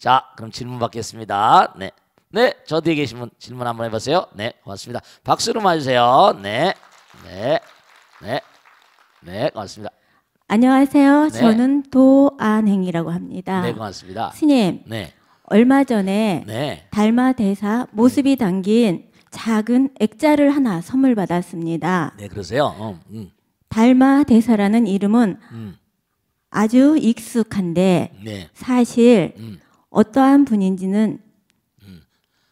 자, 그럼 질문 받겠습니다. 네. 네, 저 뒤에 계신 분 질문 한번 해보세요. 네, 고맙습니다. 박수로 맞으세요. 네, 네, 네, 네, 고맙습니다. 안녕하세요. 네. 저는 도안행이라고 합니다. 네, 고맙습니다. 스님, 네, 얼마 전에 네, 달마대사 모습이 담긴 작은 액자를 하나 선물 받았습니다. 네, 그러세요. 달마대사라는 이름은 아주 익숙한데 네, 사실 어떠한 분인지는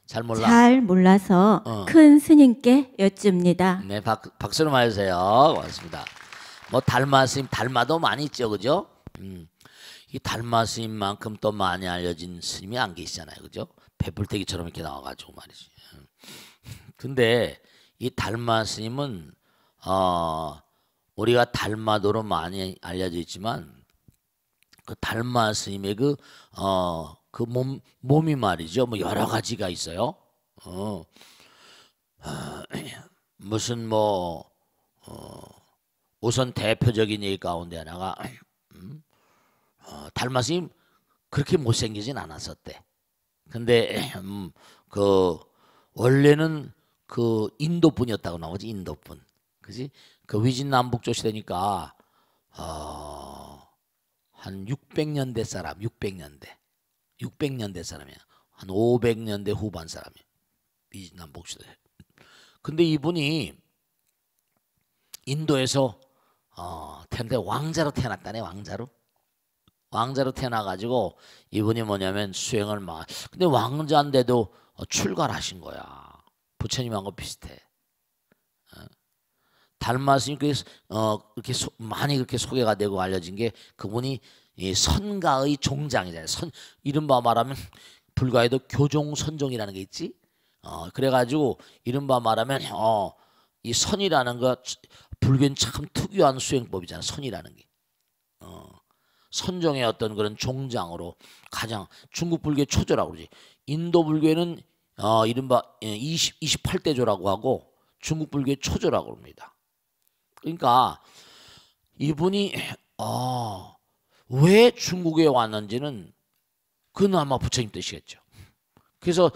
잘 몰라. 잘 몰라서 큰 스님께 여쭙니다. 네, 박수로 맞으세요. 고맙습니다. 뭐 달마 스님, 달마도 많이 있죠, 그죠? 이 달마 스님만큼 또 많이 알려진 스님이 안 계시잖아요, 그죠? 배불태기처럼 이렇게 나와가지고 말이지. 근데 이 달마 스님은 우리가 달마도로 많이 알려져 있지만 그 달마 스님의 그 몸이 말이죠. 뭐 여러 가지가 있어요. 무슨 우선 대표적인 얘기 가운데 하나가 달마 스님 그렇게 못생기진 않았었대. 근데 그 원래는 그 인도 분이었다고 나오지, 인도 분. 그지? 그 위진남북조 시대니까 한 600년대 사람, 600년대 사람이야. 한 500년대 후반 사람이야. 위진남북 시대. 근데 이분이 인도에서 태어났는데 왕자로 태어났다네. 왕자로 태어나가지고 이분이 뭐냐면 수행을 막. 근데 왕자인데도 출가하신 거야. 부처님하고 비슷해. 달마스님 그렇게 많이 그렇게 소개가 되고 알려진 게 그분이 이 선가의 종장이잖아요. 이른바 말하면 불가에도 교종선종이라는 게 있지. 그래가지고 이른바 말하면 이 선이라는 거 불교는 참 특유한 수행법이잖아요. 선이라는 게. 선종의 어떤 그런 종장으로 가장 중국 불교의 초조라고 그러지. 인도 불교에는 이른바 28대조라고 하고 중국 불교의 초조라고 합니다. 그러니까 이분이 왜 중국에 왔는지는 그건 아마 부처님 뜻이겠죠. 그래서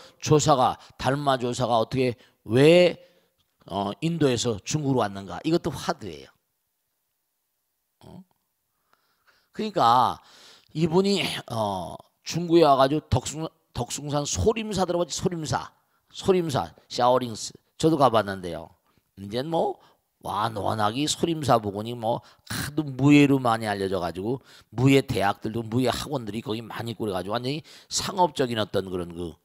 달마 조사가 어떻게 왜 인도에서 중국으로 왔는가, 이것도 화두예요. 그러니까 이분이 중국에 와가지고 덕숭산 소림사 들어봤지? 소림사 샤오링스 저도 가봤는데요. 이제 워낙이 소림사 부근이 하도 무예로 많이 알려져가지고 무예 대학들도 무예 학원들이 거기 많이 꾸려가지고 완전히 상업적인 어떤 그런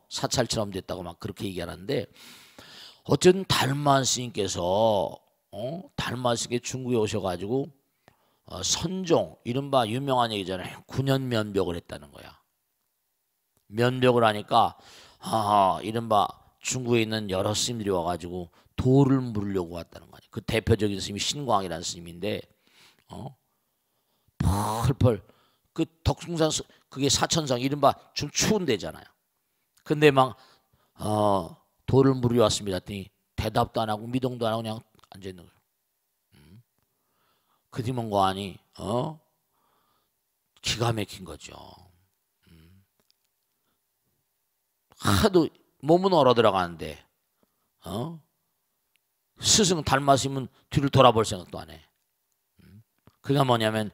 사찰처럼 됐다고 막 그렇게 얘기하는데, 어쨌든 달마 스님께서 중국에 오셔가지고 선종, 이른바 유명한 얘기잖아요. 9년 면벽을 했다는 거야. 면벽을 하니까 이른바 중국에 있는 여러 스님들이 와가지고 도를 물으려고 왔다는 거야. 그 대표적인 스님이 신광이라는 스님인데 펄펄 그 덕숭산 그게 사천성 이른바 좀 추운 데잖아요. 근데 막 도를 물으려 왔습니다 했더니 대답도 안 하고 미동도 안 하고 그냥 앉아 있는 거예요. 그 뒤면 거하니 기가 막힌 거죠. 하도 몸은 얼어 들어가는데 스승 달마스님은 뒤를 돌아볼 생각도 안 해. 그게 뭐냐면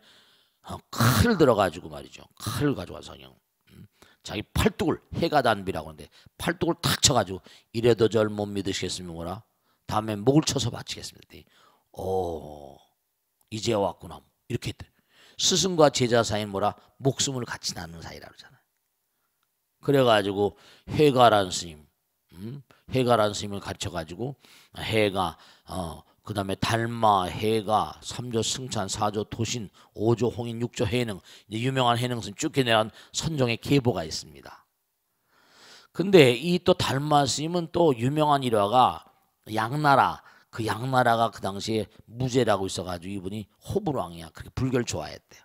칼을 들어가지고 말이죠. 칼을 가져와서 그냥 자기 팔뚝을, 해가 단비라고 하는데 팔뚝을 탁 쳐가지고 이래도 절 못 믿으시겠으면 뭐라 다음에 목을 쳐서 바치겠습니다. 이제 왔구나 이렇게 했대. 스승과 제자 사이는 뭐라 목숨을 같이 나누는 사이라 그러잖아요. 그래가지고 해가란 스님, 해가란 스님을 가르쳐가지고 해가 그 다음에 달마, 해가, 3조 승찬, 4조 도신, 5조 홍인, 6조 해능, 이제 유명한 해능 스님 쭉 내한 선종의 계보가 있습니다. 근데 이 또 달마 스님은 또 유명한 일화가 양나라, 그 양나라가 그 당시에 무제라고 있어가지고 이분이 호불왕이야. 그렇게 불교를 좋아했대요.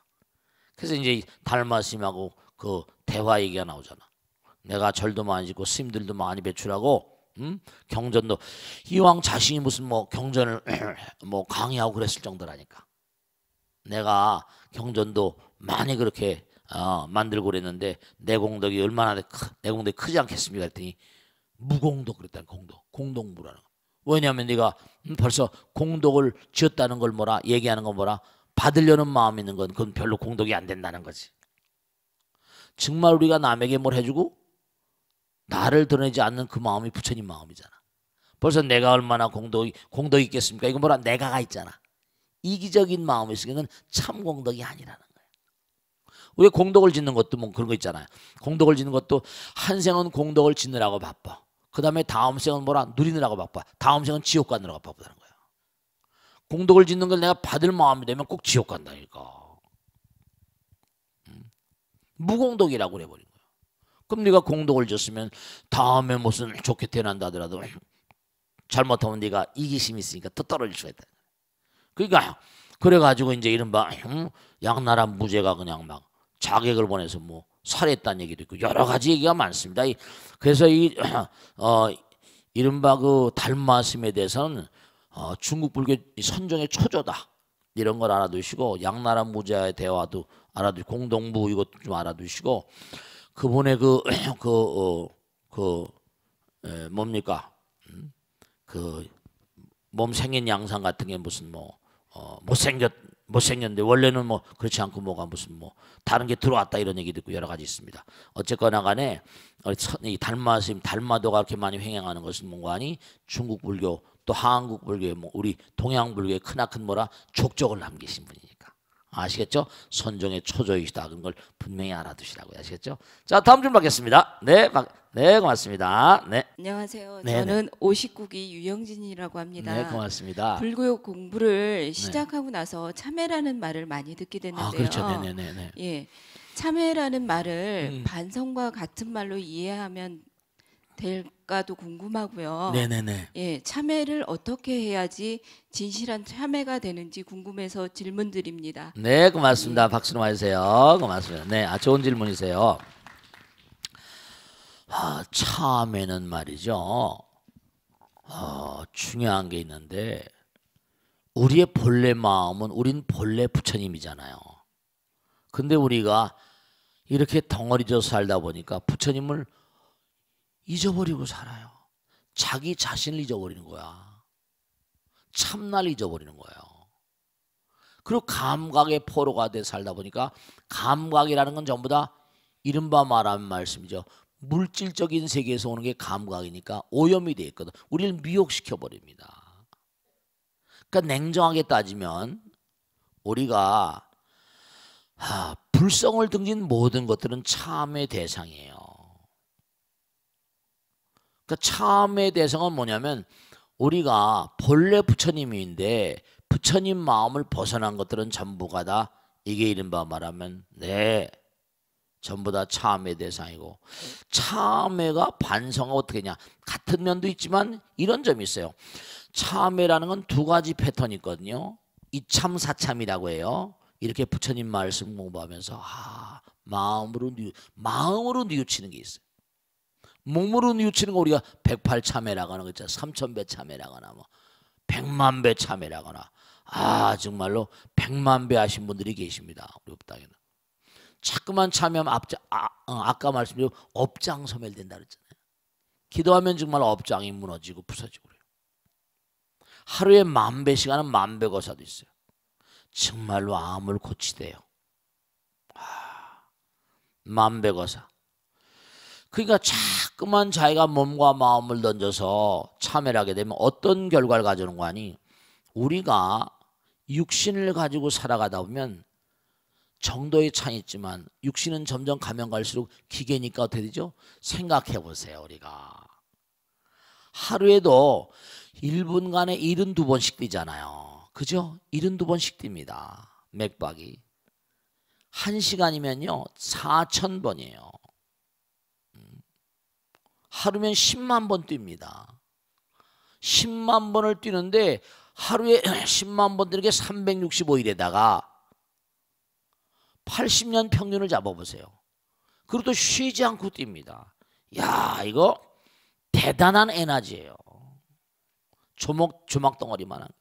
그래서 이제 달마 스님하고 그 대화 얘기가 나오잖아. 내가 절도 많이 짓고 스님들도 많이 배출하고 경전도 이왕 자신이 무슨 경전을 강의하고 그랬을 정도라니까. 내가 경전도 많이 그렇게 만들고 그랬는데 내 공덕이 얼마나 내 공덕이 크지 않겠습니까? 그랬더니 무공덕 그랬다는 공동무라는 거. 왜냐하면 네가 벌써 공덕을 지었다는 걸 뭐라 얘기하는 건 뭐라 받으려는 마음이 있는 건 그건 별로 공덕이 안 된다는 거지. 정말 우리가 남에게 뭘 해주고 나를 드러내지 않는 그 마음이 부처님 마음이잖아. 벌써 내가 얼마나 공덕이 있겠습니까? 이거 뭐라 내가가 있잖아. 이기적인 마음이 있으면 참 공덕이 아니라는 거예요. 우리 공덕을 짓는 것도 뭐 그런 거 있잖아요. 공덕을 짓는 것도 한 생은 공덕을 짓느라고 바빠. 그 다음에 다음 생은 뭐라 누리느라고 바빠. 다음 생은 지옥 가느라고 바쁘다는 거야. 공덕을 짓는 걸 내가 받을 마음이 되면 꼭 지옥 간다니까. 무공덕이라고 그래버린 거야. 그럼 네가 공덕을 졌으면 다음에 무슨 좋게 태어난다 하더라도 잘못하면 네가 이기심이 있으니까 더 떨어질 수가 있다. 그러니까 그래가지고 이제 이른바 양나라 무제가 그냥 막 자객을 보내서 뭐 살해했다는 얘기도 있고 여러 가지 얘기가 많습니다. 그래서 이른바 그 달마스에 대해서는 중국 불교 선종의 초조다 이런 걸 알아두시고 양나라 무제와의 대화도 알아두시고 공동부 이것도 좀 알아두시고 그분의 뭡니까 그 몸 생긴 양상 같은 게 무슨 뭐 못생겼는데 원래는 뭐 그렇지 않고 뭐가 무슨 뭐 다른 게 들어왔다 이런 얘기도 있고 여러 가지 있습니다. 어쨌거나 간에 이 달마스님 달마도가 그렇게 많이 횡행하는 것은 뭔가 하니 중국 불교 또 한국 불교의 뭐 우리 동양 불교의 크나큰 뭐라 족적을 남기신 분이니까 아시겠죠? 선종의 초조이시다 그런 걸 분명히 알아두시라고요. 아시겠죠? 자 다음 좀 받겠습니다. 네 고맙습니다. 네. 안녕하세요. 네네. 저는 59기 유영진이라고 합니다. 네 고맙습니다. 불교 공부를 시작하고 나서 참회라는 말을 많이 듣게 됐는데요. 그렇죠. 네네네. 예, 참회라는 말을 반성과 같은 말로 이해하면 될까도 궁금하고요. 네네네. 예, 참회를 어떻게 해야지 진실한 참회가 되는지 궁금해서 질문드립니다. 네 고맙습니다. 박수 좀 해주세요. 고맙습니다. 네 좋은 질문이세요. 참회는 말이죠. 중요한 게 있는데 우리의 본래 마음은 우린 본래 부처님이잖아요. 근데 우리가 이렇게 덩어리져서 살다 보니까 부처님을 잊어버리고 살아요. 자기 자신을 잊어버리는 거야. 참나를 잊어버리는 거예요. 그리고 감각의 포로가 돼 살다 보니까 감각이라는 건 전부 다 이른바 말하는 말씀이죠. 물질적인 세계에서 오는 게 감각이니까 오염이 돼 있거든. 우리를 미혹시켜 버립니다. 그러니까 냉정하게 따지면 우리가 불성을 등진 모든 것들은 참의 대상이에요. 그러니까 참의 대상은 뭐냐면 우리가 본래 부처님인데 부처님 마음을 벗어난 것들은 전부가 다 이게 이른바 말하면 전부 다 참의 대상이고 참회가 반성은 어떻게 하냐 같은 면도 있지만 이런 점이 있어요. 참회라는 건 두 가지 패턴이 있거든요. 이참 사참이라고 해요. 이렇게 부처님 말씀 공부하면서 마음으로 뉘우치는 게 있어요. 몸으로 뉘우치는 거 우리가 108참회라고 하는 거 있잖아요. 3000배 참회라고 하나 뭐 100만 배 참회라고 하나 정말로 100만 배 하신 분들이 계십니다. 우리 법당에는. 자꾸만 참여하면 아까 말씀드린 업장 소멸된다 그랬잖아요. 기도하면 정말 업장이 무너지고 부서지고 그래요. 하루에 10,000배 시간은 10,000배 거사도 있어요. 정말로 암을 고치대요. 10,000배 거사. 그러니까 자꾸만 자기가 몸과 마음을 던져서 참회를 하게 되면 어떤 결과를 가져오는 거 아니? 우리가 육신을 가지고 살아가다 보면 정도의 차이 있지만 육신은 점점 가면 갈수록 기계니까 어떻게 되죠? 생각해 보세요. 우리가 하루에도 1분간에 72번씩 뛰잖아요. 그죠? 72번씩 뜁니다. 맥박이 1시간이면요 4,000번이에요. 하루면 10만 번 뜁니다. 10만 번을 뛰는데 하루에 10만 번 뛰는 게 365일에다가 80년 평균을 잡아보세요. 그리고 또 쉬지 않고 뜁니다. 야, 이거 대단한 에너지예요. 조막덩어리만한 게.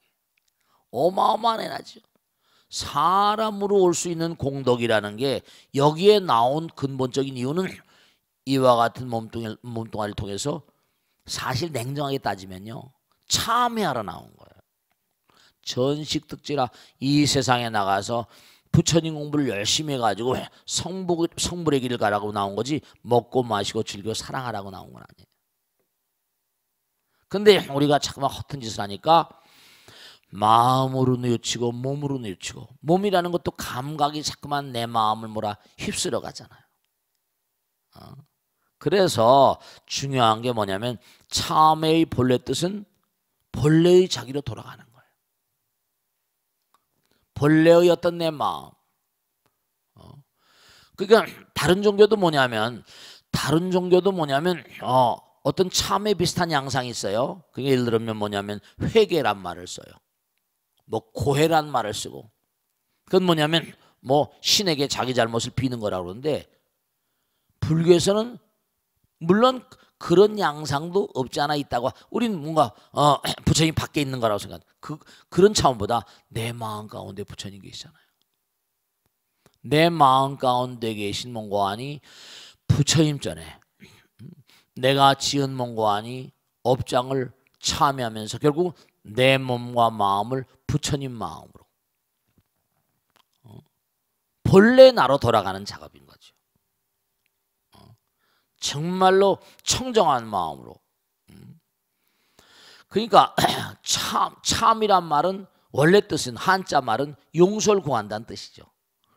어마어마한 에너지요. 사람으로 올 수 있는 공덕이라는 게 여기에 나온 근본적인 이유는 이와 같은 몸뚱아리를 통해서 사실 냉정하게 따지면요. 참회하러 나온 거예요. 전식특지라 이 세상에 나가서 부처님 공부를 열심히 해가지고 성불의 길을 가라고 나온 거지 먹고 마시고 즐겨 사랑하라고 나온 건 아니에요. 근데 우리가 자꾸만 허튼 짓을 하니까 마음으로 뉘우치고 몸으로 뉘우치고 몸이라는 것도 감각이 자꾸만 내 마음을 휩쓸어 가잖아요. 그래서 중요한 게 뭐냐면 참회의 본래 뜻은 본래의 자기로 돌아가는 거예요. 본래의 어떤 내 마음. 그러니까 다른 종교도 뭐냐면 어떤 참회 비슷한 양상이 있어요. 그게 예를 들면 뭐냐면 회개란 말을 써요. 뭐 고해란 말을 쓰고. 그건 뭐냐면 뭐 신에게 자기 잘못을 비는 거라고 그러는데 불교에서는 물론 그런 양상도 없지 않아 있다고. 우리는 뭔가 부처님 밖에 있는 거라고 생각. 그런 차원보다 내 마음 가운데 부처님 계시잖아요. 내 마음 가운데 계신 몸과안이 부처님 전에 내가 지은 몸과안이 업장을 참여하면서 결국 내 몸과 마음을 부처님 마음으로 본래 나로 돌아가는 작업인 거죠. 정말로 청정한 마음으로. 그러니까 참이란 말은 원래 뜻은 한자 말은 용서를 구한다는 뜻이죠.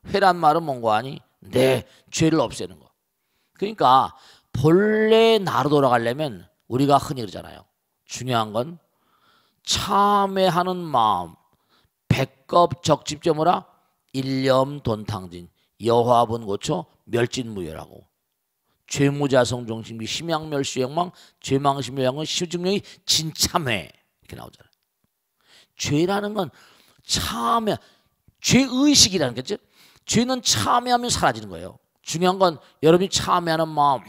회란 말은 뭔가 하니 내 죄를 없애는 거. 그러니까 본래 나로 돌아가려면 우리가 흔히 그러잖아요. 중요한 건 참회하는 마음, 백겁적집점으라 일념돈탕진 여화분고초 멸진무효라고. 죄무자성종심비 심양멸수영망 죄망심멸양은 시증명이 진참회 이렇게 나오잖아요. 죄라는 건 참회, 죄의식이라는 거죠. 죄는 참회하면 사라지는 거예요. 중요한 건 여러분이 참회하는 마음,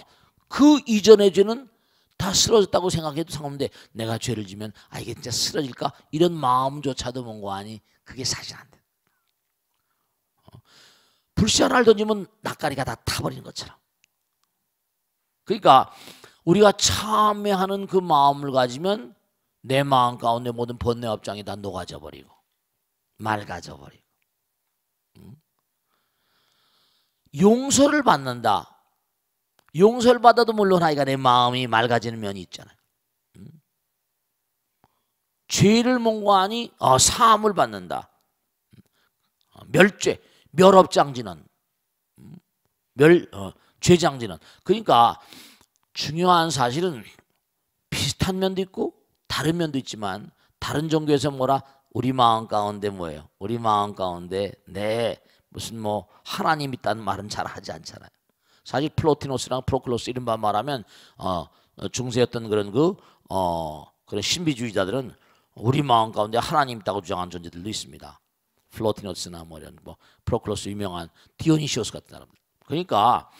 그 이전의 죄는 다 쓰러졌다고 생각해도 상관없는데 내가 죄를 지면 이게 진짜 쓰러질까? 이런 마음조차도 뭔가 아니 그게 사실 안 돼. 불씨 하나를 던지면 낯가리가 다 타버리는 것처럼. 그러니까 우리가 참회하는 그 마음을 가지면 내 마음 가운데 모든 번뇌 업장이 다 녹아져 버리고 맑아져 버리고 용서를 받는다. 용서를 받아도 물론 하여간 내 마음이 맑아지는 면이 있잖아요. 죄를 몽고하니 사함을 받는다. 멸죄, 멸업장지는 죄장지는. 그러니까 중요한 사실은 비슷한 면도 있고 다른 면도 있지만 다른 종교에서 우리 마음 가운데 뭐예요? 우리 마음 가운데 무슨 뭐 하나님 있다는 말은 잘 하지 않잖아요. 사실 플로티노스랑 프로클로스 이른바 말하면 중세였던 그런 그런 신비주의자들은 우리 마음 가운데 하나님 있다고 주장하는 존재들도 있습니다. 플로티노스나 이런 프로클로스 유명한 디오니시오스 같은 사람들. 그러니까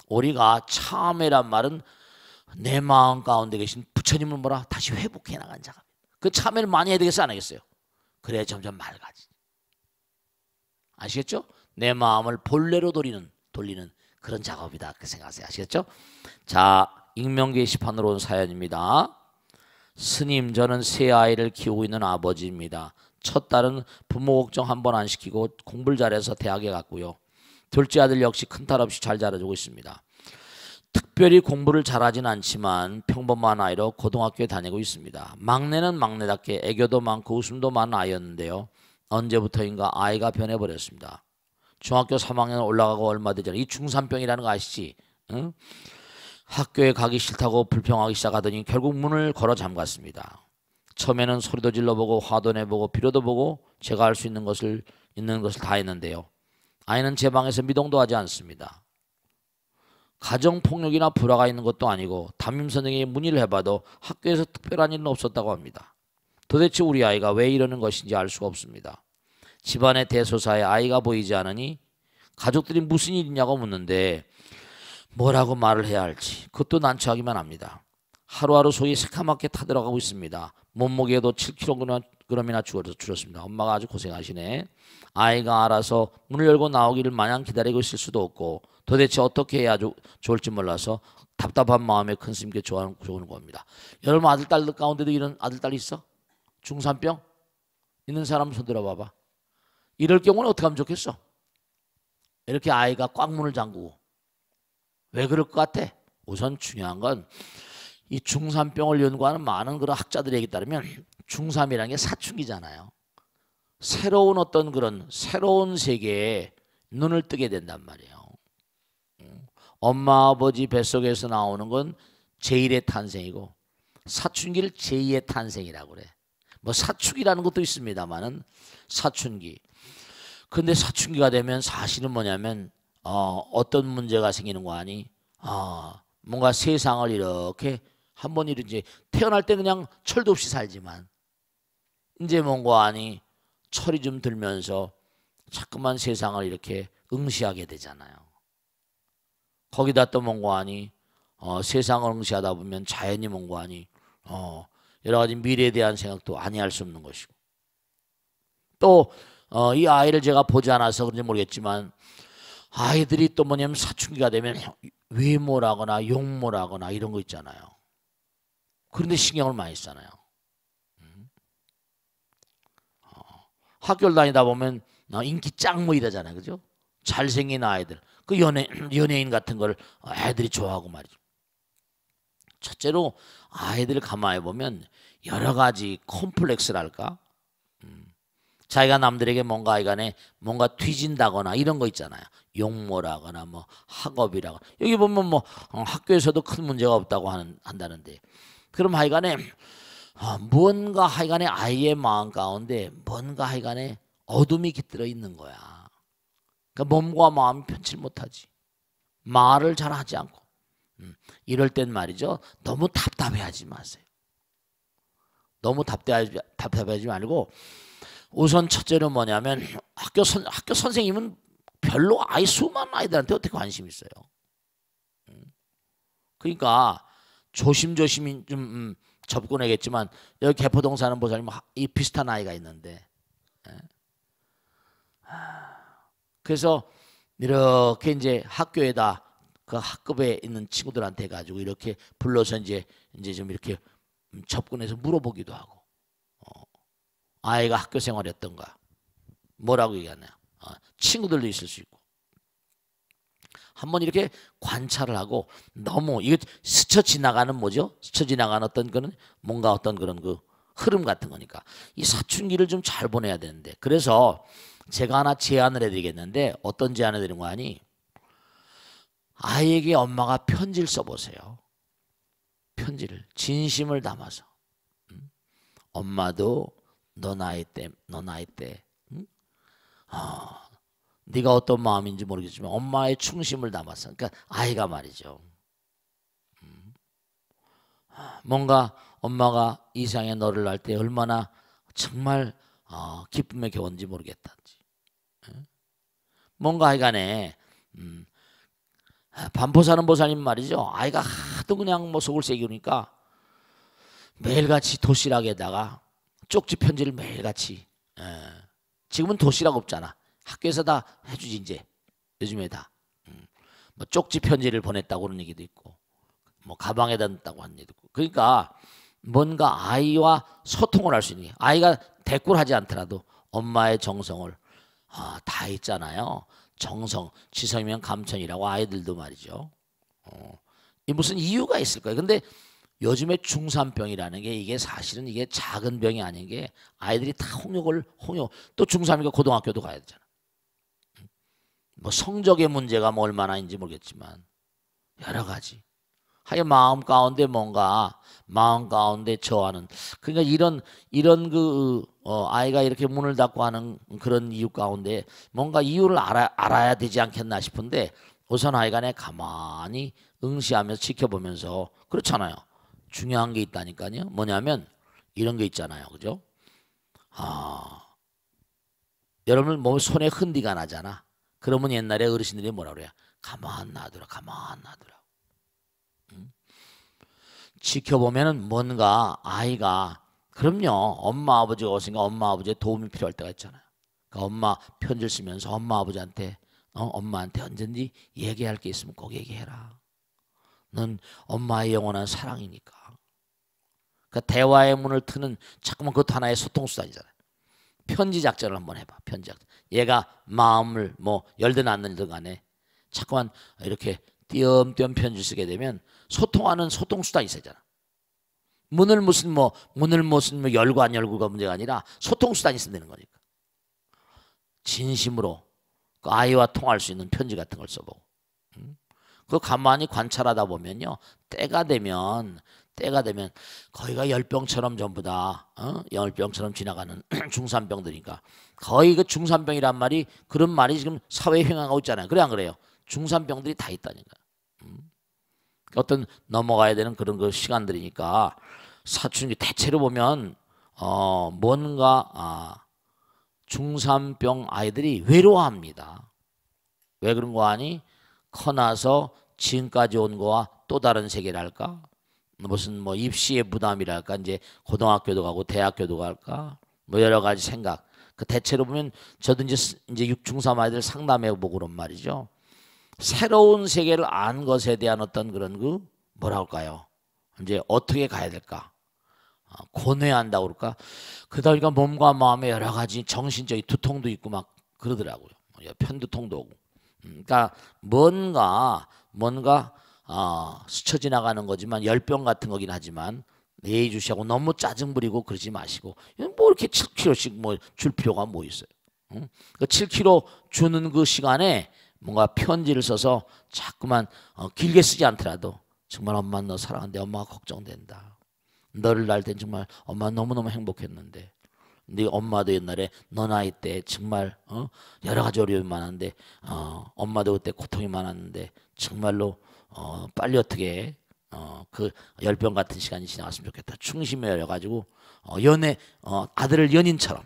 우리가 참회란 말은 내 마음 가운데 계신 부처님을 다시 회복해 나간 작업. 그 참회를 많이 해야 되겠어요, 안 하겠어요? 그래야 점점 맑아지. 아시겠죠? 내 마음을 본래로 돌리는 그런 작업이다. 그렇게 생각하세요. 아시겠죠? 자, 익명 게시판으로 온 사연입니다. 스님, 저는 세 아이를 키우고 있는 아버지입니다. 첫 딸은 부모 걱정 한 번 안 시키고 공부를 잘해서 대학에 갔고요. 둘째 아들 역시 큰 탈 없이 잘 자라주고 있습니다. 특별히 공부를 잘하진 않지만 평범한 아이로 고등학교에 다니고 있습니다. 막내는 막내답게 애교도 많고 웃음도 많은 아이였는데요. 언제부터인가 아이가 변해버렸습니다. 중학교 3학년 올라가고 얼마 되지 않아 이 중3병이라는 거 아시지? 응? 학교에 가기 싫다고 불평하기 시작하더니 결국 문을 걸어 잠갔습니다. 처음에는 소리도 질러보고 화도 내보고 비료도 보고 제가 할 수 있는 것을 다 했는데요. 아이는 제 방에서 미동도 하지 않습니다. 가정폭력이나 불화가 있는 것도 아니고 담임선생님이 문의를 해봐도 학교에서 특별한 일은 없었다고 합니다. 도대체 우리 아이가 왜 이러는 것인지 알 수가 없습니다. 집안의 대소사에 아이가 보이지 않으니 가족들이 무슨 일이냐고 묻는데 뭐라고 말을 해야 할지 그것도 난처하기만 합니다. 하루하루 속이 새카맣게 타들어가고 있습니다. 몸무게도 7kg이나 줄었습니다. 엄마가 아주 고생하시네. 아이가 알아서 문을 열고 나오기를 마냥 기다리고 있을 수도 없고 도대체 어떻게 해야 좋을지 몰라서 답답한 마음에 큰 스님께 좋아하는 겁니다. 여러분 아들 딸 가운데도 이런 아들 딸이 있어? 중산병 있는 사람 손 들어봐봐. 이럴 경우는 어떻게 하면 좋겠어? 이렇게 아이가 꽉 문을 잠그고. 왜 그럴 것 같아? 우선 중요한 건 이 중산병을 연구하는 많은 그런 학자들에게 따르면 중3이라는 게 사춘기잖아요. 새로운 어떤 그런 새로운 세계에 눈을 뜨게 된단 말이에요. 엄마 아버지 뱃속에서 나오는 건 제1의 탄생이고 사춘기를 제2의 탄생이라고 그래. 뭐 사춘기라는 것도 있습니다만은 사춘기. 근데 사춘기가 되면 사실은 뭐냐면 어떤 문제가 생기는 거 아니? 뭔가 세상을 이렇게 한번 이제 태어날 때 그냥 철도 없이 살지만 이제 뭔가 아니 철이 좀 들면서 자꾸만 세상을 이렇게 응시하게 되잖아요. 거기다 또 뭔가 아니 세상을 응시하다 보면 자연이 뭔가 아니 여러 가지 미래에 대한 생각도 아니할 수 없는 것이고 또 이 아이를 제가 보지 않아서 그런지 모르겠지만 아이들이 또 뭐냐면 사춘기가 되면 외모라거나 용모라거나 이런 거 있잖아요. 그런데 신경을 많이 쓰잖아요. 학교를 다니다 보면 인기 짱뭐 이러잖아요. 그죠? 잘생긴 아이들. 그 연예인 같은 걸 애들이 좋아하고 말이죠. 첫째로 아이들을 가만히 보면 여러 가지 콤플렉스랄까? 자기가 남들에게 뭔가 하여간에 뭔가 뒤진다거나 이런 거 있잖아요. 용모라거나 뭐 학업이라거나 여기 보면 뭐 학교에서도 큰 문제가 없다고 한다는데 그럼 하여간에 뭔가 하여간에 아이의 마음 가운데 뭔가 하여간에 어둠이 깃들어 있는 거야. 그러니까 몸과 마음이 편치 못하지. 말을 잘 하지 않고 이럴 땐 말이죠. 너무 답답해하지 마세요. 너무 답답해하지 말고 우선 첫째로 뭐냐면 학교 선생님은 별로 수많은 아이들한테 어떻게 관심 있어요. 그러니까 조심조심히 좀 접근하겠지만 여기 개포동 사는 보살님 이 비슷한 아이가 있는데 그래서 이렇게 이제 학교에다 그 학급에 있는 친구들한테 가지고 이렇게 불러서 이제 좀 이렇게 접근해서 물어보기도 하고 아이가 학교 생활이 어떤가 뭐라고 얘기하냐 친구들도 있을 수 있고 한번 이렇게 관찰을 하고 너무 이거 스쳐 지나가는 뭐죠? 스쳐 지나가는 어떤 거는 뭔가 어떤 그런 그 흐름 같은 거니까 이 사춘기를 좀 잘 보내야 되는데 그래서 제가 하나 제안을 해드리겠는데 어떤 제안을 드리는 거 아니? 아이에게 엄마가 편지를 써보세요. 편지를 진심을 담아서 엄마도 너 나이 때 네가 어떤 마음인지 모르겠지만 엄마의 충심을 담았어. 그러니까 아이가 말이죠. 뭔가 엄마가 이 세상에 너를 낳을 때 얼마나 정말 기쁨에 겨웠는지 모르겠다지. 뭔가 하여간에 반포 사는 보살님 말이죠. 아이가 하도 그냥 뭐 속을 새기니까 매일같이 도시락에다가 쪽지 편지를 매일같이 지금은 도시락 없잖아. 학교에서 다 해주지 이제 요즘에 다 뭐 쪽지 편지를 보냈다고 그런 얘기도 있고 뭐 가방에다 넣었다고 하는 얘기도 있고 그러니까 뭔가 아이와 소통을 할 수 있는 게 아이가 대꾸를 하지 않더라도 엄마의 정성을 다 있잖아요. 정성 지성이면 감천이라고 아이들도 말이죠. 이 무슨 이유가 있을 거예요. 근데 요즘에 중산병이라는 게 이게 사실은 이게 작은 병이 아닌 게 아이들이 다 홍역 또 중3이니까 고등학교도 가야 되잖아. 뭐 성적의 문제가 뭐 얼마나인지 모르겠지만 여러 가지 하여 마음 가운데 뭔가 마음 가운데 저하는 그러니까 이런 그 아이가 이렇게 문을 닫고 하는 그런 이유 가운데 뭔가 이유를 알아야 되지 않겠나 싶은데 우선 아이가 내 가만히 응시하면서 지켜보면서 그렇잖아요. 중요한 게 있다니까요. 뭐냐면 이런 게 있잖아요. 그죠? 여러분 뭐 손에 흔디가 나잖아. 그러면 옛날에 어르신들이 뭐라 그래요? 가만 놔두라. 지켜보면은 뭔가 아이가 그럼요. 엄마 아버지가 없으니까 엄마 아버지의 도움이 필요할 때가 있잖아요. 그러니까 엄마 편지를 쓰면서 엄마 아버지한테 엄마한테 언제든지 얘기할 게 있으면 꼭 얘기해라. 넌 엄마의 영원한 사랑이니까. 그러니까 대화의 문을 트는 자꾸만 그것도 하나의 소통수단이잖아요. 편지 작전을 한번 해봐. 편지 작전. 얘가 마음을 뭐 열든 안 열든 간에 자꾸만 이렇게 띄엄띄엄 편지 쓰게 되면 소통하는 소통수단이 있어야잖아. 문을 무슨 뭐 열고 안 열고가 문제가 아니라 소통수단이 있으면 되는 거니까. 진심으로 그 아이와 통할 수 있는 편지 같은 걸 써보고. 그 가만히 관찰하다 보면요. 때가 되면 거의가 열병처럼 전부 다 열병처럼 지나가는 중산병들이니까 거의 그 중산병이란 말이 그런 말이 지금 사회에 횡행하고 있잖아요. 그래 안 그래요? 중산병들이 다 있다니까. 어떤 넘어가야 되는 그런 그 시간들이니까 사춘기 대체로 보면 뭔가 중산병 아이들이 외로워합니다. 왜 그런 거 아니? 커나서 지금까지 온 거와 또 다른 세계랄까? 무슨 뭐 입시의 부담이랄까? 이제 고등학교도 가고 대학교도 갈까? 뭐 여러 가지 생각. 그 대체로 보면 저도 이제 중3 아이들 상담해 보고 그런 말이죠. 새로운 세계를 안 것에 대한 어떤 그런 그 뭐라 할까요? 이제 어떻게 가야 될까? 고뇌한다고 그럴까? 그러다 보니까 몸과 마음에 여러 가지 정신적인 두통도 있고 막 그러더라고요. 편두통도 오고. 그러니까 뭔가 스쳐 지나가는 거지만 열병 같은 거긴 하지만 예의주시하고 너무 짜증 부리고 그러지 마시고 뭐 이렇게 7kg씩 뭐 줄 필요가 뭐 있어요. 그 7kg 주는 그 시간에 뭔가 편지를 써서 자꾸만 길게 쓰지 않더라도 정말 엄마 너 사랑하는데 엄마가 걱정된다. 너를 낳을 땐 정말 엄마 너무너무 행복했는데 네 엄마도 옛날에 너 나이 때 정말 여러 가지 어려움이 많았는데 엄마도 그때 고통이 많았는데 정말로 빨리 어떻게 그 열병 같은 시간이 지나갔으면 좋겠다. 충심에 열어가지고 아들을 연인처럼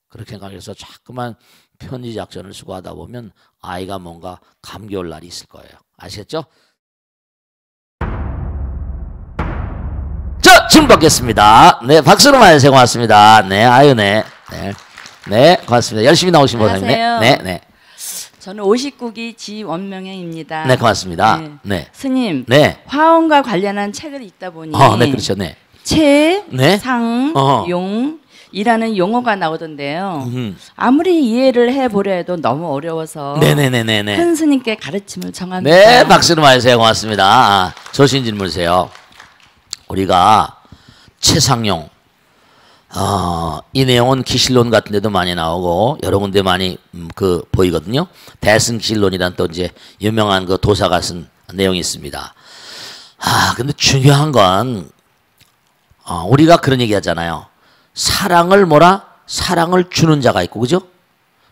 그렇게 생각해서 자꾸만 편지 작전을 쓰고 하다 보면 아이가 뭔가 감겨올 날이 있을 거예요. 아시겠죠? 자, 질문 받겠습니다. 네, 박수로 맞으세요. 고맙습니다. 네, 아유, 네. 고맙습니다. 열심히 나오신 보상님. 네. 저는 59기 지원명영입니다. 네, 고맙습니다. 네. 스님, 네. 화원과 관련한 책을 읽다 보니 네, 그렇죠. 네. 상, 용이라는 용어가 나오던데요. 아무리 이해를 해보려 해도 너무 어려워서 네네네네. 큰 스님께 가르침을 청합니다. 네, 박수로 맞으세요. 고맙습니다. 좋으신 질문이세요. 우리가 최상용 이 내용은 기실론 같은 데도 많이 나오고 여러 군데 많이 보이거든요. 대승기실론이란 또 이제 유명한 그 도사가 쓴 내용이 있습니다. 근데 중요한 건 우리가 그런 얘기 하잖아요. 사랑을 주는 자가 있고, 그죠?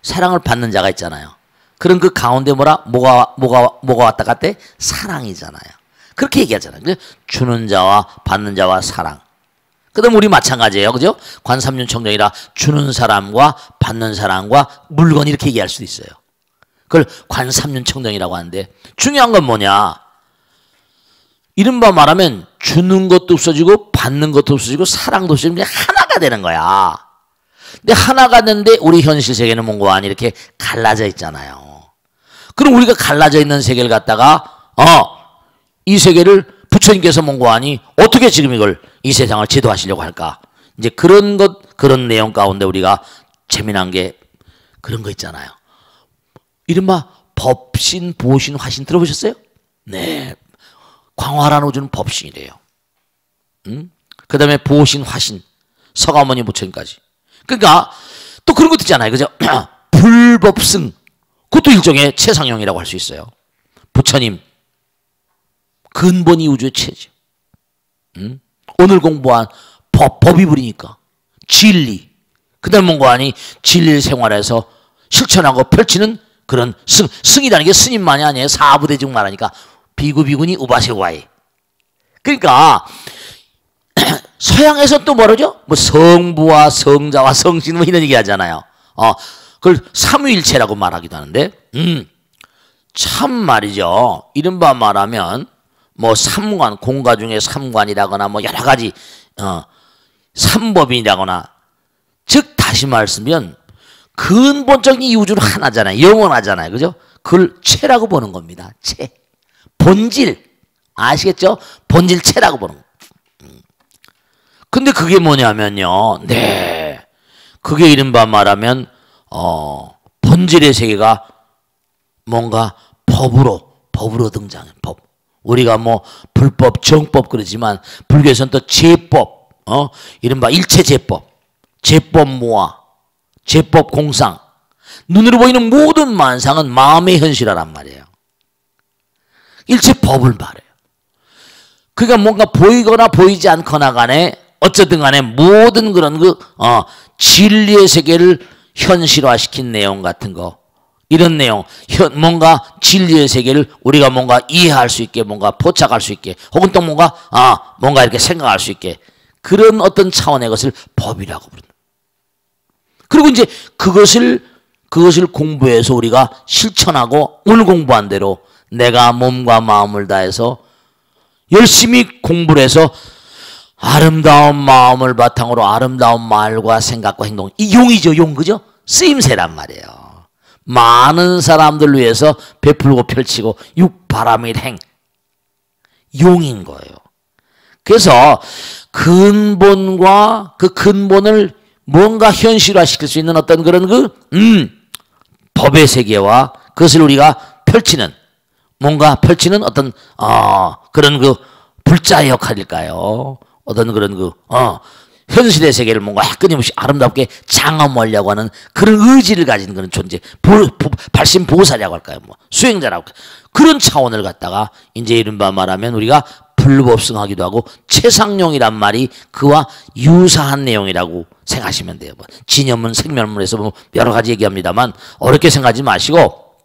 사랑을 받는 자가 있잖아요. 그럼 그 가운데 뭐가 왔다 갔대? 사랑이잖아요. 그렇게 얘기하잖아요. 주는 자와 받는 자와 사랑. 그다음 우리 마찬가지예요. 그죠? 관삼륜청정이라 주는 사람과 받는 사람과 물건 이렇게 얘기할 수도 있어요. 그걸 관삼륜청정이라고 하는데 중요한 건 뭐냐? 이른바 말하면 주는 것도 없어지고 받는 것도 없어지고 사랑도 없어지고 그냥 하나가 되는 거야. 근데 하나가 되는데 우리 현실 세계는 뭔가 이렇게 갈라져 있잖아요. 그럼 우리가 갈라져 있는 세계를 갖다가 이 세계를 부처님께서 뭔고하니 어떻게 지금 이 세상을 지도하시려고 할까? 이제 그런 내용 가운데 우리가 재미난 게 그런 거 있잖아요. 이른바 법신, 보신, 화신 들어보셨어요? 네. 광활한 우주는 법신이래요. 그 다음에 보신, 화신, 서가모니 부처님까지. 그러니까 또 그런 것도 있잖아요. 그죠? 불법승. 그것도 일종의 최상형이라고 할 수 있어요. 부처님. 근본이 우주의 체죠. 오늘 공부한 법이 부리니까 진리. 그 다음 뭔가 아니 진리를 생활해서 실천하고 펼치는 그런 승이라는 게 스님만이 아니에요. 사부대중 말하니까 비구비구니 우바세와이. 그러니까 서양에서 또 뭐라죠? 뭐 성부와 성자와 성신 뭐 이런 얘기 하잖아요. 그걸 삼위일체라고 말하기도 하는데 참 말이죠. 이른바 말하면 뭐 삼관, 공가 중에 삼관이라거나 뭐 여러 가지 삼법이라거나, 즉 다시 말씀하면 근본적인 이 우주는 하나잖아요. 영원하잖아요. 그죠? 그걸 체라고 보는 겁니다. 체. 본질. 아시겠죠? 본질체라고 보는 거예요. 근데 그게 뭐냐면요. 네. 그게 이른바 말하면 본질의 세계가 뭔가 법으로 등장해요. 법. 우리가 뭐 불법, 정법 그러지만 불교에서는 또 제법, 이른바 일체제법, 제법모아, 제법공상. 눈으로 보이는 모든 만상은 마음의 현실화란 말이에요. 일체법을 말해요. 그러니까 뭔가 보이거나 보이지 않거나 간에 어쨌든 간에 모든 그런 진리의 세계를 현실화시킨 내용 같은 거, 이런 내용, 뭔가 진리의 세계를 우리가 뭔가 이해할 수 있게, 뭔가 포착할 수 있게, 혹은 또 뭔가 이렇게 생각할 수 있게, 그런 어떤 차원의 것을 법이라고 부른다. 그리고 이제 그것을 공부해서 우리가 실천하고 오늘 공부한 대로 내가 몸과 마음을 다해서 열심히 공부를 해서 아름다운 마음을 바탕으로 아름다운 말과 생각과 행동, 이 용이죠, 용. 그죠? 쓰임새란 말이에요. 많은 사람들 위해서 베풀고 펼치고 육바라밀 행, 용인 거예요. 그래서 근본과 그 근본을 뭔가 현실화시킬 수 있는 어떤 그런 법의 세계와 그것을 우리가 펼치는, 뭔가 펼치는 어떤 그런 불자의 역할일까요? 어떤 그런 현실의 세계를 뭔가 끊임없이 아름답게 장엄하려고 하는 그런 의지를 가진 그런 존재, 발심보살이라고 할까요? 뭐 수행자라고, 그런 차원을 갖다가 이제 이른바 말하면 우리가 불법승하기도 하고 최상용이란 말이 그와 유사한 내용이라고 생각하시면 돼요. 진여문, 생멸문에서 뭐 여러 가지 얘기합니다만 어렵게 생각하지 마시고,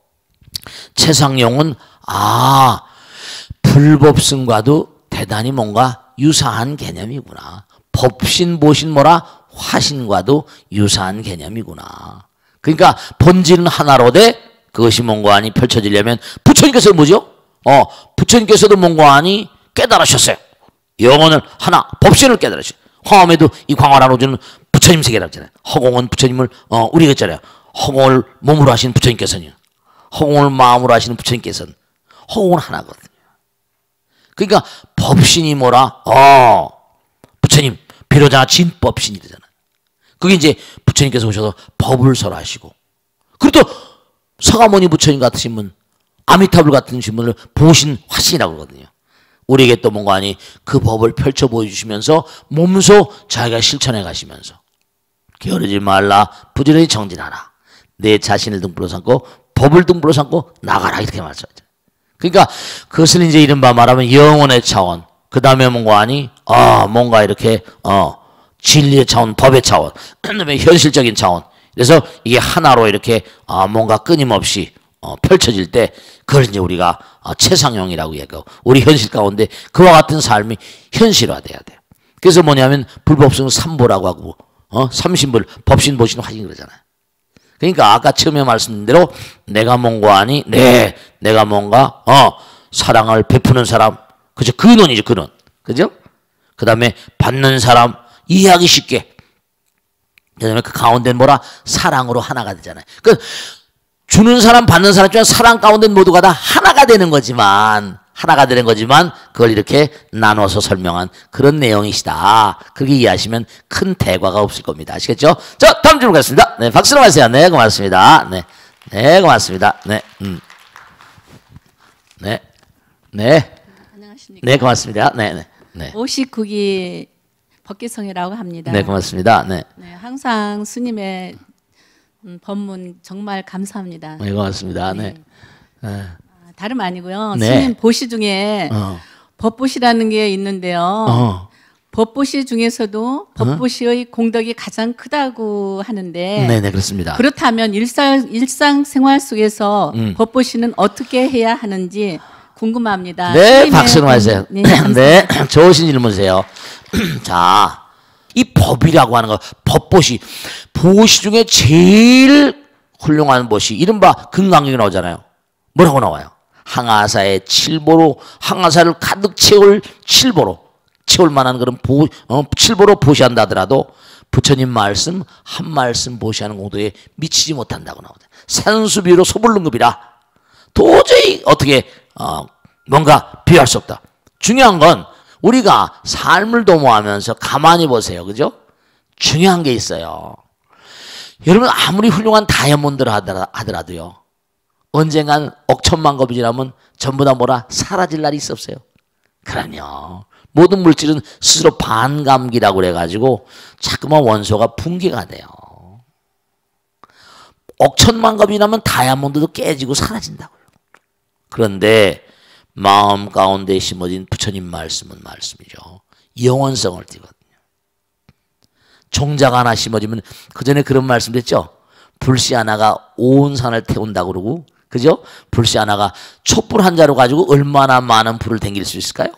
최상용은 불법승과도 대단히 뭔가 유사한 개념이구나. 법신, 보신, 뭐라? 화신과도 유사한 개념이구나. 그러니까 본질은 하나로 돼 그것이 뭔가 아니 펼쳐지려면 부처님께서 뭐죠? 부처님께서도 뭔가 아니 깨달으셨어요. 영혼을 하나, 법신을 깨달으셨어요. 화엄에도 이 광활한 우주는 부처님 세계라고 했잖아요. 허공은 부처님을 우리가 했잖아요. 허공을 몸으로 하신 부처님께서는요. 허공을 마음으로 하시는 부처님께서는 허공은 하나거든요. 그러니까 법신이 뭐라? 부처님 비로자 진법신이잖아요. 그게 이제 부처님께서 오셔서 법을 설하시고, 그리고 또 서가모니 부처님 같으신 분, 아미타불 같은 분을 보신 화신이라고 그러거든요. 우리에게 또 뭔가 아니 그 법을 펼쳐 보여주시면서 몸소 자기가 실천해 가시면서 게으르지 말라, 부지런히 정진하라, 내 자신을 등불로 삼고 법을 등불로 삼고 나가라, 이렇게 말씀하죠. 그러니까 그것을 이제 이른바 말하면 영혼의 차원, 그 다음에 뭔가 아니 뭔가 이렇게 진리의 차원, 법의 차원, 그다음에 현실적인 차원. 그래서 이게 하나로 이렇게 뭔가 끊임없이 펼쳐질 때 그걸 이제 우리가 최상용이라고 얘기하고, 우리 현실 가운데 그와 같은 삶이 현실화돼야 돼요. 그래서 뭐냐면 불법승 삼보라고 하고 삼신불, 법신, 보신, 화신 그러잖아요. 그러니까 아까 처음에 말씀드린 대로 내가 뭔가 아니 내가 뭔가 사랑을 베푸는 사람, 그죠? 근원이죠, 근원. 그죠? 그 다음에 받는 사람, 이해하기 쉽게. 그 다음에 그 가운데 뭐라? 사랑으로 하나가 되잖아요. 그 주는 사람, 받는 사람 중에 사랑 가운데 모두가 다 하나가 되는 거지만, 그걸 이렇게 나눠서 설명한 그런 내용이시다. 그렇게 이해하시면 큰 대과가 없을 겁니다. 아시겠죠? 자, 다음 질문 가겠습니다. 네, 박수로 하세요. 네, 고맙습니다. 네, 고맙습니다. 네, 안녕하십니까? 네, 고맙습니다. 네. 59기 법계성이라고 합니다. 네, 고맙습니다. 네, 항상 스님의 법문 정말 감사합니다. 네, 고맙습니다. 네. 다름 아니고요. 네. 스님 보시 중에 법보시라는 게 있는데요. 법보시 중에서도 법보시의 공덕이 가장 크다고 하는데, 네, 그렇습니다. 그렇다면 일상생활 속에서 법보시는 어떻게 해야 하는지 궁금합니다. 네, 박수로 하세요. 네, 네, 좋으신 질문이세요. 자, 이 법이라고 하는 거, 법보시, 보시 중에 제일 훌륭한 보시, 이른바 금강경이 나오잖아요. 뭐라고 나와요? 항아사의 칠보로 항아사를 가득 채울 만한 그런 칠보로 보시한다 하더라도 부처님 말씀 한 말씀 보시하는 공도에 미치지 못한다고 나오죠. 산수비로 소불능급이라 도저히 어떻게 뭔가 비교할 수 없다. 중요한 건 우리가 삶을 도모하면서 가만히 보세요. 그죠? 중요한 게 있어요. 여러분 아무리 훌륭한 다이아몬드를 하더라도요. 언젠간 억천만급이 지나면 전부 다 뭐라 사라질 날이 있어 없어요. 그럼요. 모든 물질은 스스로 반감기라고 그래가지고 자꾸만 원소가 붕괴가 돼요. 억천만급이 지나면 다이아몬드도 깨지고 사라진다고요. 그런데 마음 가운데 심어진 부처님 말씀은 말씀이죠. 영원성을 띠거든요. 종자가 하나 심어지면 그 전에 그런 말씀 됐죠. 불씨 하나가 온 산을 태운다고 그러고 그죠? 불씨 하나가 촛불 한 자루 가지고 얼마나 많은 불을 댕길 수 있을까요?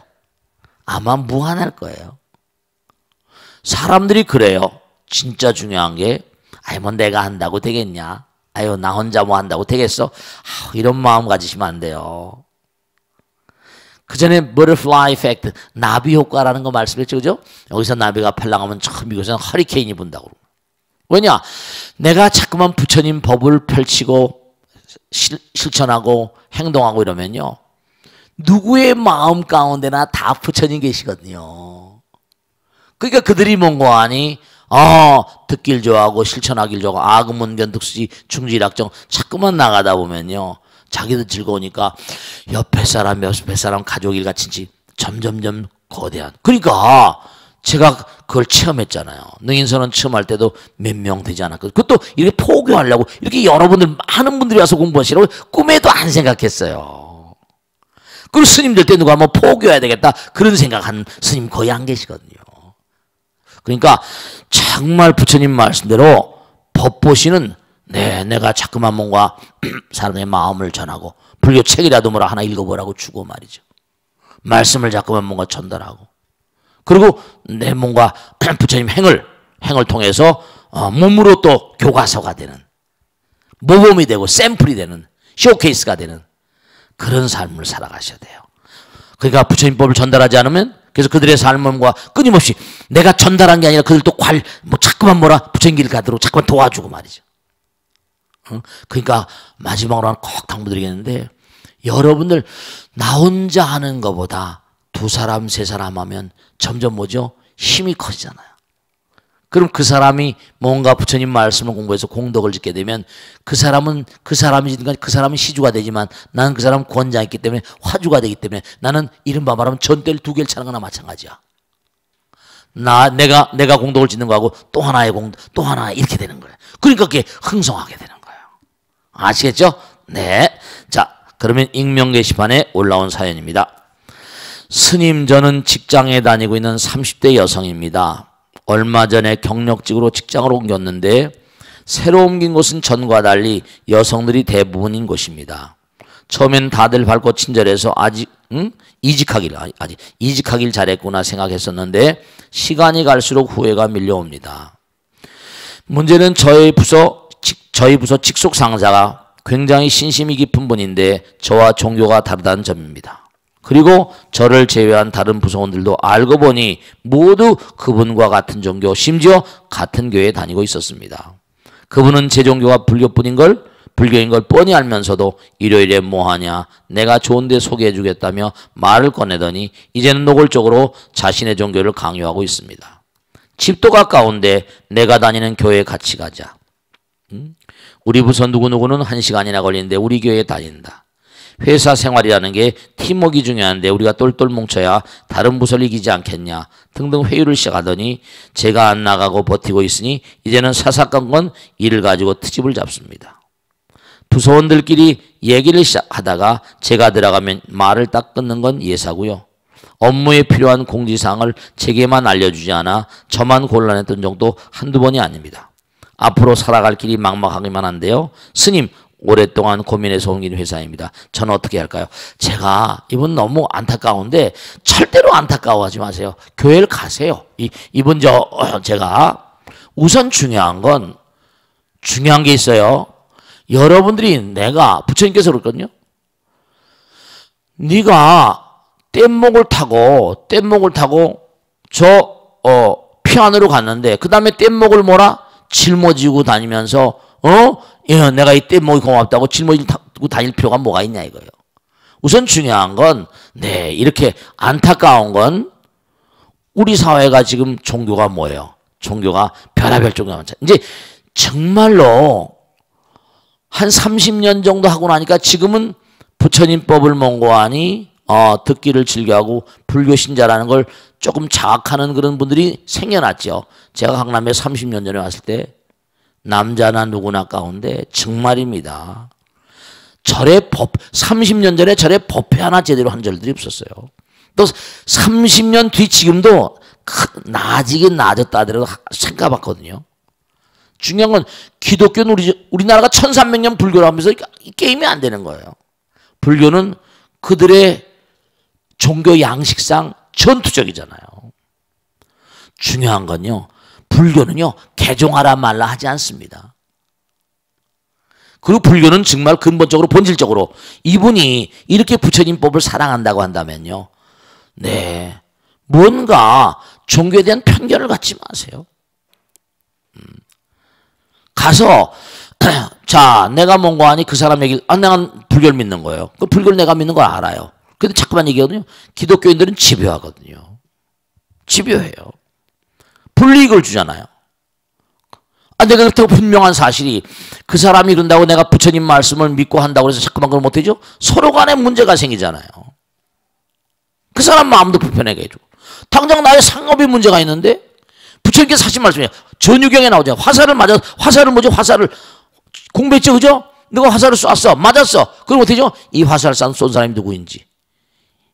아마 무한할 거예요. 사람들이 그래요. 진짜 중요한 게 뭐 내가 한다고 되겠냐? 나 혼자 뭐 한다고 되겠어? 이런 마음 가지시면 안 돼요. 그 전에 butterfly effect, 나비 효과라는 거 말씀했죠. 그죠? 여기서 나비가 팔랑하면 미국에서는 허리케인이 분다고. 왜냐? 내가 자꾸만 부처님 법을 펼치고 실천하고 행동하고 이러면요. 누구의 마음 가운데나 다 부처님 계시거든요. 그러니까 그들이 뭔가 하니 듣길 좋아하고 실천하길 좋아하고 아금문견 득수지 중지락정 자꾸만 나가다 보면요. 자기도 즐거우니까 옆에 사람 가족일 같은지 점점점 거대한. 그러니까 제가 그걸 체험했잖아요. 능인선언 체험할 때도 몇 명 되지 않았거든요. 그것도 이렇게 포교하려고 이렇게 여러분들 많은 분들이 와서 공부하시라고 꿈에도 안 생각했어요. 그리고 스님들 때 누가 한번 포교해야 되겠다 그런 생각한 스님 거의 안 계시거든요. 그러니까 정말 부처님 말씀대로 법보시는 내가 자꾸만 뭔가 사람의 마음을 전하고 불교 책이라도 뭐라 하나 읽어보라고 주고 말이죠. 말씀을 자꾸만 뭔가 전달하고 그리고 내 뭔가 부처님 행을 통해서 몸으로 또 교과서가 되는 모범이 되고 샘플이 되는 쇼케이스가 되는 그런 삶을 살아가셔야 돼요. 그러니까 부처님 법을 전달하지 않으면 그래서 그들의 삶과 끊임없이 내가 전달한 게 아니라 그들도 자꾸만 부처님 길 가도록 자꾸만 도와주고 말이죠. 그러니까 마지막으로 하나 꼭 당부드리겠는데 여러분들 나 혼자 하는 것보다 두 사람 세 사람 하면 점점 힘이 커지잖아요. 그럼 그 사람이 뭔가 부처님 말씀을 공부해서 공덕을 짓게 되면 그 사람은 시주가 되지만 나는 그 사람 권장했기 때문에 화주가 되기 때문에 나는 이른바 말하면 전대를 두 개를 차는 거나 마찬가지야. 내가 공덕을 짓는 거하고 또 하나의 공덕 또 하나 이렇게 되는 거예요. 그러니까 그게 흥성하게 되는 거예요. 아시겠죠? 네. 자, 그러면 익명 게시판에 올라온 사연입니다. 스님, 저는 직장에 다니고 있는 30대 여성입니다. 얼마 전에 경력직으로 직장을 옮겼는데 새로 옮긴 곳은 전과 달리 여성들이 대부분인 곳입니다. 처음엔 다들 밝고 친절해서 이직하길 잘했구나 생각했었는데 시간이 갈수록 후회가 밀려옵니다. 문제는 저희 부서 직속 상사가 굉장히 신심이 깊은 분인데 저와 종교가 다르다는 점입니다. 그리고 저를 제외한 다른 부서원들도 알고 보니 모두 그분과 같은 종교, 심지어 같은 교회에 다니고 있었습니다. 그분은 제 종교가 불교인 걸 뻔히 알면서도 일요일에 뭐하냐, 내가 좋은데 소개해주겠다며 말을 꺼내더니 이제는 노골적으로 자신의 종교를 강요하고 있습니다. 집도 가까운데 내가 다니는 교회에 같이 가자. 우리 부서 누구누구는 1시간이나 걸리는데 우리 교회에 다닌다. 회사 생활이라는 게 팀워크가 중요한데 우리가 똘똘 뭉쳐야 다른 부서를 이기지 않겠냐 등등 회유를 시작하더니 제가 안 나가고 버티고 있으니 이제는 사사건건 일을 가지고 트집을 잡습니다. 부서원들끼리 얘기를 시작하다가 제가 들어가면 말을 딱 끊는 건 예사고요. 업무에 필요한 공지사항을 제게만 알려주지 않아 저만 곤란했던 정도 한두 번이 아닙니다. 앞으로 살아갈 길이 막막하기만 한데요. 스님, 오랫동안 고민해서 옮긴 회사입니다. 저는 어떻게 할까요? 제가 이분 너무 안타까운데 절대로 안타까워하지 마세요. 교회를 가세요. 이분 제가 우선 중요한 게 있어요. 여러분들이 부처님께서 그랬거든요. 네가 뗏목을 타고 저 피안으로 갔는데 그 다음에 뗏목을 뭐라? 짊어지고 다니면서 내가 이 뗏목이 고맙다고 짊어지고 다닐 필요가 뭐가 있냐 이거예요. 우선 중요한 건 이렇게 안타까운 건 우리 사회가 지금 종교가 뭐예요? 종교가 별의별 종교가 많잖아요. 이제 정말로 한 30년 정도 하고 나니까 지금은 부처님법을 mon고하니 듣기를 즐겨하고 불교 신자라는 걸 조금 자학하는 그런 분들이 생겨났죠. 제가 강남에 30년 전에 왔을 때 남자나 누구나 가운데 정말입니다. 30년 전에 절에 법회 하나 제대로 한 절들이 없었어요. 또 30년 뒤 지금도 나아지긴 나아졌다 하더라도 생각해봤거든요. 중요한 건 기독교는 우리나라가 1300년 불교를 하면서 이 게임이 안 되는 거예요. 불교는 그들의 종교 양식상 전투적이잖아요. 중요한 건요. 불교는요. 개종하라 말라 하지 않습니다. 그리고 불교는 정말 근본적으로 본질적으로 이분이 이렇게 부처님법을 사랑한다고 한다면요. 뭔가 종교에 대한 편견을 갖지 마세요. 가서 자 내가 뭔가 하니 그 사람 얘기 내가 불교를 믿는 거예요. 그 불교를 내가 믿는 걸 알아요. 근데 자꾸만 얘기하거든요. 기독교인들은 집요하거든요. 집요해요. 불이익을 주잖아요. 내가 그렇다고 분명한 사실이 그 사람이 그런다고 내가 부처님 말씀을 믿고 한다고 해서 자꾸만 그걸 못하죠. 서로 간에 문제가 생기잖아요. 그 사람 마음도 불편하게 해주고 당장 나의 상업에 문제가 있는데 부처님께서 하신 말씀이에요. 전유경에 나오죠. 화살을 공부했죠. 그죠? 너가 화살을 쐈어. 맞았어. 그럼 어떻게 죠? 이 화살을 쏜 사람이 누구인지,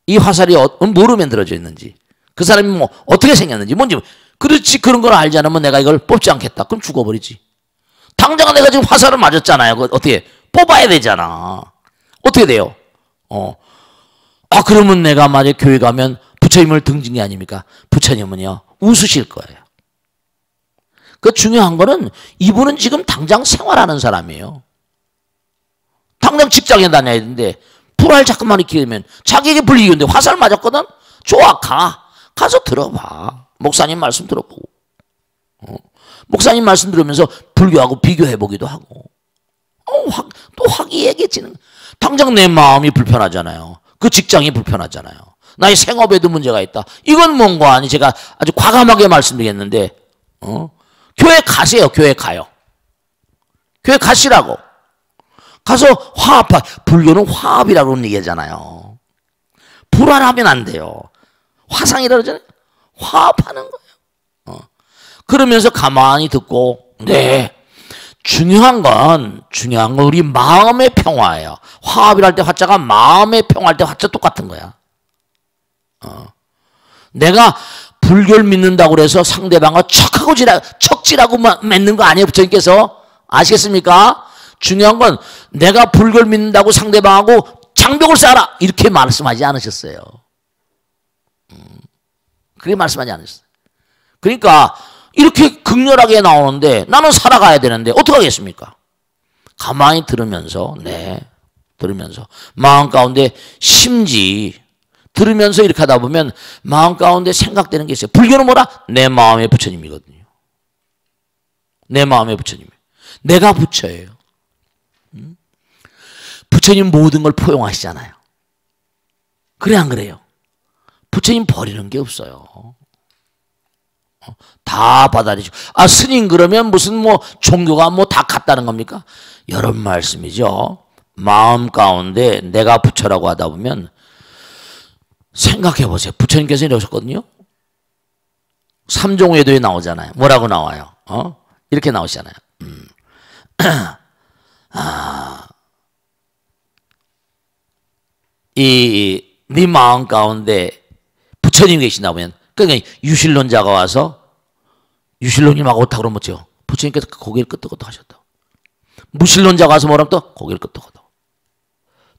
이 화살이 뭐로 만들어져 있는지, 그 사람이 뭐 어떻게 생겼는지 뭔지 그렇지. 그런 걸 알지 않으면 내가 이걸 뽑지 않겠다. 그럼 죽어버리지. 당장 내가 지금 화살을 맞았잖아요. 그거 어떻게 뽑아야 되잖아. 어떻게 돼요? 그러면 내가 만약에 교회 가면 부처님을 등진 게 아닙니까? 부처님은요 웃으실 거예요. 그 중요한 거는 이분은 지금 당장 생활하는 사람이에요. 당장 직장에 다녀야 되는데 불알 자꾸만 익히게 되면 자기에게 불이익인데 화살 맞았거든? 좋아 가서 들어봐. 목사님 말씀 들어보고 목사님 말씀 들으면서 불교하고 비교해보기도 하고 또 화기애애해지는 당장 내 마음이 불편하잖아요. 그 직장이 불편하잖아요. 나의 생업에도 문제가 있다. 이건 뭔가 아니 제가 아주 과감하게 말씀드리겠는데 교회 가세요. 교회 가요. 교회 가시라고. 가서 화합하. 불교는 화합이라고 그런 얘기하잖아요. 불화하면 안 돼요. 화상이라고 그러잖아요. 화합하는 거예요. 그러면서 가만히 듣고 중요한 건 우리 마음의 평화예요. 화합이랄 때 화자가 마음의 평화할 때 화자 똑같은 거야. 내가 불교를 믿는다고 그래서 상대방과 척지라고 맺는 거 아니에요. 부처님께서 아시겠습니까? 중요한 건 내가 불교를 믿는다고 상대방하고 장벽을 쌓아라 이렇게 말씀하지 않으셨어요. 그렇게 말씀하지 않으셨어요. 그러니까 이렇게 극렬하게 나오는데 나는 살아가야 되는데 어떻게 하겠습니까? 가만히 들으면서 들으면서 마음 가운데 심지 들으면서 이렇게 하다 보면 마음 가운데 생각되는 게 있어요. 불교는 뭐라? 내 마음의 부처님이거든요. 내 마음의 부처님. 내가 부처예요. 부처님 모든 걸 포용하시잖아요. 그래 안 그래요? 부처님 버리는 게 없어요. 다 받아들이죠. 스님 그러면 무슨 종교가 다 같다는 겁니까? 여러 말씀이죠. 마음 가운데 내가 부처라고 하다 보면 생각해 보세요. 부처님께서 이러셨거든요. 삼종외도에 나오잖아요. 뭐라고 나와요? 이렇게 나오시잖아요. 네 마음 가운데 부처님 계시나 보면 그러니까 유실론자가 와서 유실론님하고 어떻다 그러면 뭐죠? 부처님께서 고개를 끄덕끄덕 하셨다. 무실론자가 와서 뭐라면 또 고개를 끄덕끄덕.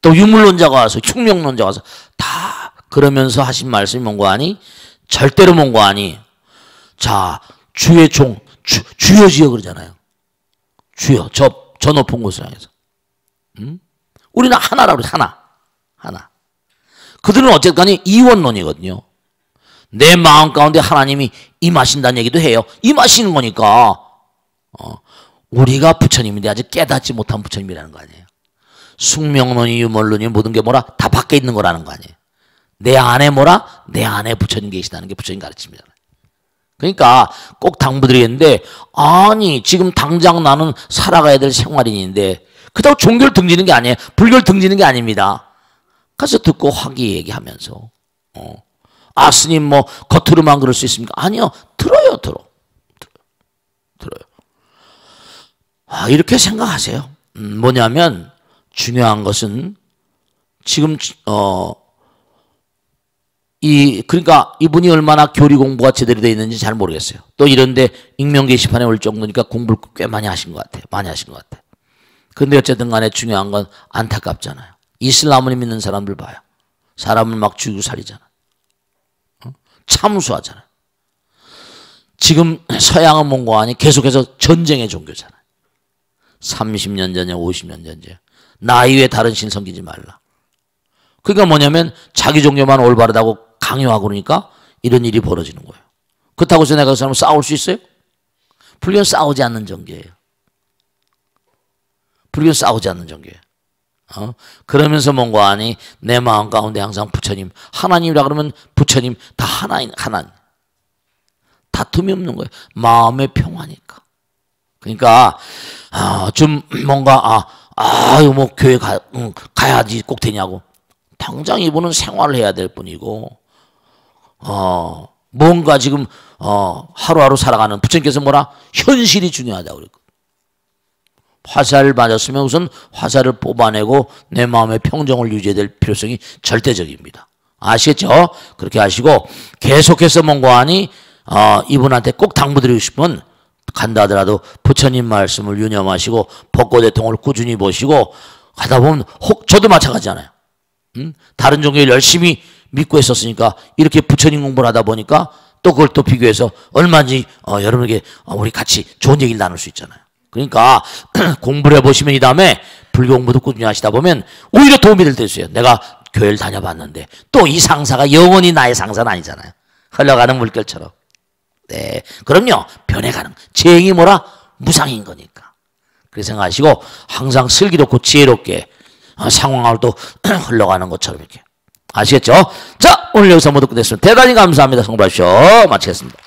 또 유물론자가 와서 흉명론자가 와서 다 그러면서 하신 말씀이 뭔가 하니 절대로 뭔가 하니 자 주의 종 주여지여 그러잖아요. 주여 저 높은 곳을 향해서 우리는 하나라고 그래. 하나 그들은 어쨌거나 이원론이거든요. 내 마음 가운데 하나님이 임하신다는 얘기도 해요. 임하시는 거니까 우리가 부처님인데 아직 깨닫지 못한 부처님이라는 거 아니에요. 숙명론이 유물론이 모든 게 뭐라? 다 밖에 있는 거라는 거 아니에요. 내 안에 뭐라? 내 안에 부처님 계시다는 게 부처님 가르칩니다. 그러니까 꼭 당부드리겠는데, 아니 지금 당장 나는 살아가야 될 생활인인데 그렇다고 종교를 등지는 게 아니에요. 불교를 등지는 게 아닙니다. 가서 듣고 화기애애하면서 아 스님 뭐 겉으로만 그럴 수 있습니까? 아니요. 들어요. 아, 이렇게 생각하세요. 뭐냐면 중요한 것은 지금 그러니까 이분이 얼마나 교리 공부가 제대로 되어 있는지 잘 모르겠어요. 또 이런데 익명 게시판에 올 정도니까 공부를 꽤 많이 하신 것 같아요. 많이 하신 것 같아요. 근데 어쨌든 간에 중요한 건 안타깝잖아요. 이슬람을 믿는 사람들 봐요. 사람을 막 죽이고 살리잖아. 참수하잖아. 지금 서양은 뭔가 아니 계속해서 전쟁의 종교잖아. 30년 전에 50년 전에 나 이외에 다른 신 섬기지 말라. 그러니까 뭐냐면 자기 종교만 올바르다고 강요하고 그러니까 이런 일이 벌어지는 거예요. 그렇다고 해서 내가 그 사람을 싸울 수 있어요? 불교는 싸우지 않는 종교예요. 불교는 싸우지 않는 종교예요. 그러면서 뭔가 아니 내 마음 가운데 항상 부처님, 하나님이라 그러면 부처님 다 하나님. 다툼이 없는 거예요. 마음의 평화니까. 그러니까 좀 뭔가 뭐 교회 가야지 꼭 되냐고. 당장 이분은 생활을 해야 될 뿐이고 뭔가 지금 하루하루 살아가는 부처님께서 뭐라? 현실이 중요하다고 그랬거든요. 화살을 맞았으면 우선 화살을 뽑아내고 내 마음의 평정을 유지해야 될 필요성이 절대적입니다. 아시겠죠? 그렇게 하시고 계속해서 뭔가 하니 이분한테 꼭 당부드리고 싶으면 간다 하더라도 부처님 말씀을 유념하시고 법고대통을 꾸준히 보시고 하다 보면 저도 마찬가지잖아요. 다른 종교를 열심히 믿고 했었으니까 이렇게 부처님 공부를 하다 보니까 또 그걸 또 비교해서 얼마인지 여러분에게 우리 같이 좋은 얘기를 나눌 수 있잖아요. 그러니까 공부를 해보시면 이 다음에 불교 공부도 꾸준히 하시다 보면 오히려 도움이 될 때 있어요. 내가 교회를 다녀봤는데 또 이 상사가 영원히 나의 상사는 아니잖아요. 흘러가는 물결처럼. 네, 그럼요. 변해가는. 재행이 뭐라? 무상인 거니까. 그렇게 생각하시고 항상 슬기롭고 지혜롭게 상황을 또 흘러가는 것처럼 이렇게. 아시겠죠? 자, 오늘 여기서 모두 끝냈습니다. 대단히 감사합니다. 성불하십시오. 마치겠습니다.